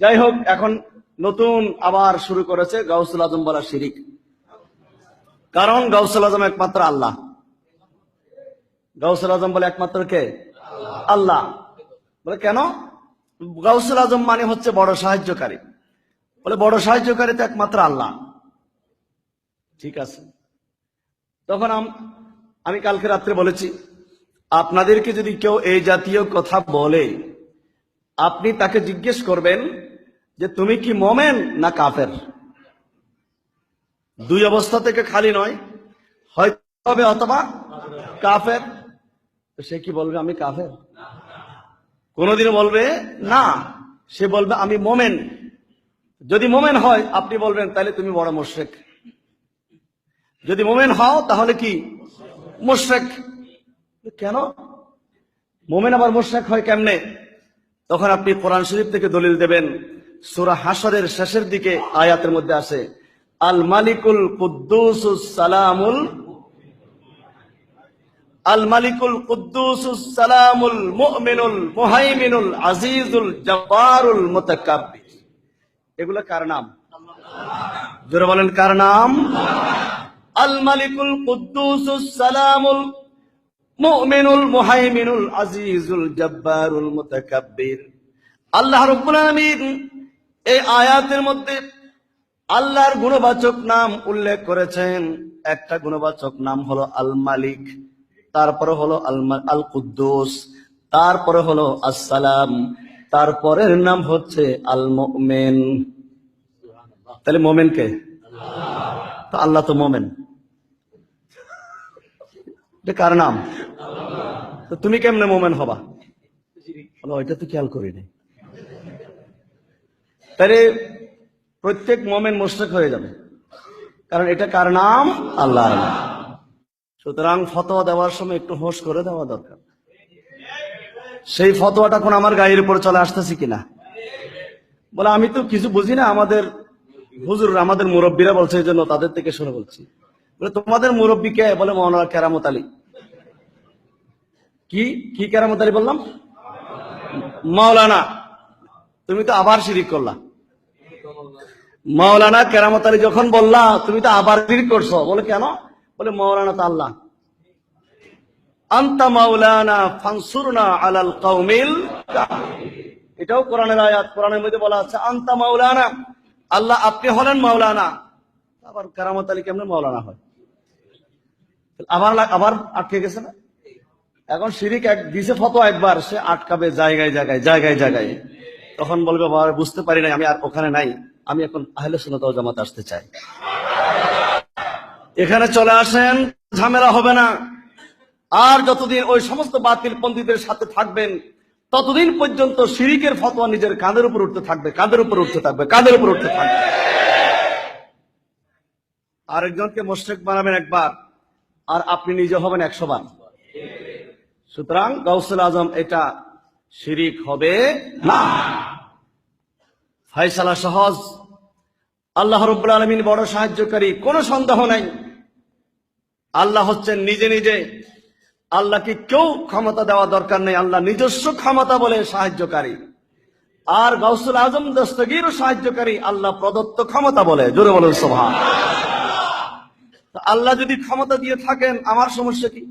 যাই হোক, এখন নতুন আবার শুরু করেছে গাউসুল আজম বলা শিরিক। কারণ গাউসুল আজম একমাত্র আল্লাহ। গাউসুল আজম বলে একমাত্র কে? আল্লাহ। বলে কেন? গাউসুল আজম মানে হচ্ছে বড় সাহায্যকারী। বলে বড় সাহায্যকারী তো একমাত্র আল্লাহ। ঠিক আছে, তখন আমি কালকে রাত্রে বলেছি, আপনাদেরকে যদি কেউ এই জাতীয় কথা বলে, আপনি তাকে জিজ্ঞেস করবেন যে তুমি কি মোমেন না কাফের। দুই অবস্থা থেকে খালি নয়, হয়তো হবে অথবা কাফের। তো সে কি বলবে? আমি কাফের? কোনদিনও বলবে না। সে বলবে আমি মোমেন। যদি মোমেন হয় আপনি বলবেন তাহলে তুমি বড় মুশরিক। যদি মোমেন হও তাহলে কি? মুশরিক। কেন মোমেন আবার মুশরিক হয় কেমনে? তখন আপনি কোরআন শরীফ থেকে দলিল দেবেন। সূরা হাশরের শেষের দিকে আয়াতের মধ্যে আছে, আল মালিকুল কুদ্দুসুস সালামুল, আল মালিকুল কুদ্দুসুস সালামুল মুমিনুল মুহাইমিনুল আজিজুল জব্বারুল মুতাকাব্বির। এগুলো কার নাম? জোরে বলেন, কার নাম? আল মালিকুল কুদ্দুসুস সালামুল মুমিনুল মুহাইমিনুল আজিজুল জব্বারুল মুতাকাব্বির। আল্লাহ রাব্বুল আলামিন এই আয়াতের মধ্যে আল্লাহর গুণবাচক নাম উল্লেখ করেছেন। একটা গুণবাচক নাম হলো আল মালিক, তারপরে হলো আল কুদ্দুস, তারপরে হলো আসসালাম, তারপরের নাম হচ্ছে আল মুমিন। তাহলে মোমেন কে? তো আল্লাহ তো মোমেন। এটা কার নাম? তো তুমি কেমনে মোমেন হবা? ওইটা তো খেয়াল করি নাই। তাহলে প্রত্যেক মোমেন মুশরিক হয়ে যাবে, কারণ এটা কার নাম? আল্লাহর নাম। সুতরাং ফতোয়া দেওয়ার সময় একটু হোশ করে দেওয়া দরকার। সেই ফতোয়াটা কোন আমার গায়ের উপর চলে আসতেছে কিনা। বলে আমি তো কিছু বুঝি না, আমাদের হুজুর আমাদের মুরব্বীরা বলছে, এই জন্য তাদের থেকে শুনে বলছি। বলে তোমাদের মুরব্বী কে? বলে মাওলানা কেরামত আলী। কি কি কেরামত আলী? বললাম মাওলানা। তুমি তো আবার শিরিক করলা। মাওলানা কেরামত আলী যখন বললা, তুমি তো আবার শিরিক করছো। বলে কেন? বলে মাওলানা তো আল্লাহ। আনতা মাওলানা ফানসুরনা আলাল কওমিল কাফিরিন। এটাও কোরআনের আয়াত। কোরআনের মধ্যে বলা আছে আনতা মাওলানা, আল্লাহ আপনি হলেন মাওলানা। আবার কেরামত আলী কেমনে মাওলানা হয়? আবার আটকে গেছে না? এখন শিরিক দিছে ফতোয়া একবার, সে আটকাবে জায়গায় জায়গায় জায়গায় জায়গায়। তখন বলবে বাবা বুঝতে পারি নাই, আমি আর ওখানে নাই, আমি এখন আহলে সুন্নাত ওয়াল জামাত আসতে চাই। এখানে চলে আসেন, ঝামেলা হবে না। আর যতদিন ওই সমস্ত বাতিল পন্থীদের সাথে থাকবেন, ততদিন পর্যন্ত শিরিকের ফতোয়া নিজের কাঁধের উপর উঠতে থাকবে, কাঁধের উপর উঠতে থাকবে, কাঁধের উপর উঠতে থাকবে। আরেকজনকে মুশরিক বানাবেন একবার, আর আপনি নিজে হবেন 100 বার। সুতরাং গাউসুল আজম এটা শিরিক হবে না। ফায়সালা সহজ। আল্লাহ রাব্বুল আলামিন বড় সাহায্যকারী, কোনো সন্দেহ নাই। আল্লাহ হচ্ছেন নিজে নিজে। আল্লাহকে কেউ ক্ষমতা দেওয়া দরকার নেই, আল্লাহ নিজস্ব ক্ষমতা বলে সাহায্যকারী। আর গাউসুল আজম দস্তগীর সাহায্যকারী, আল্লাহ প্রদত্ত ক্ষমতা বলে। জোরে বলুন সুবহান। আল্লাহ যদি ক্ষমতা দিয়ে থাকেন, আমার সমস্যা কি?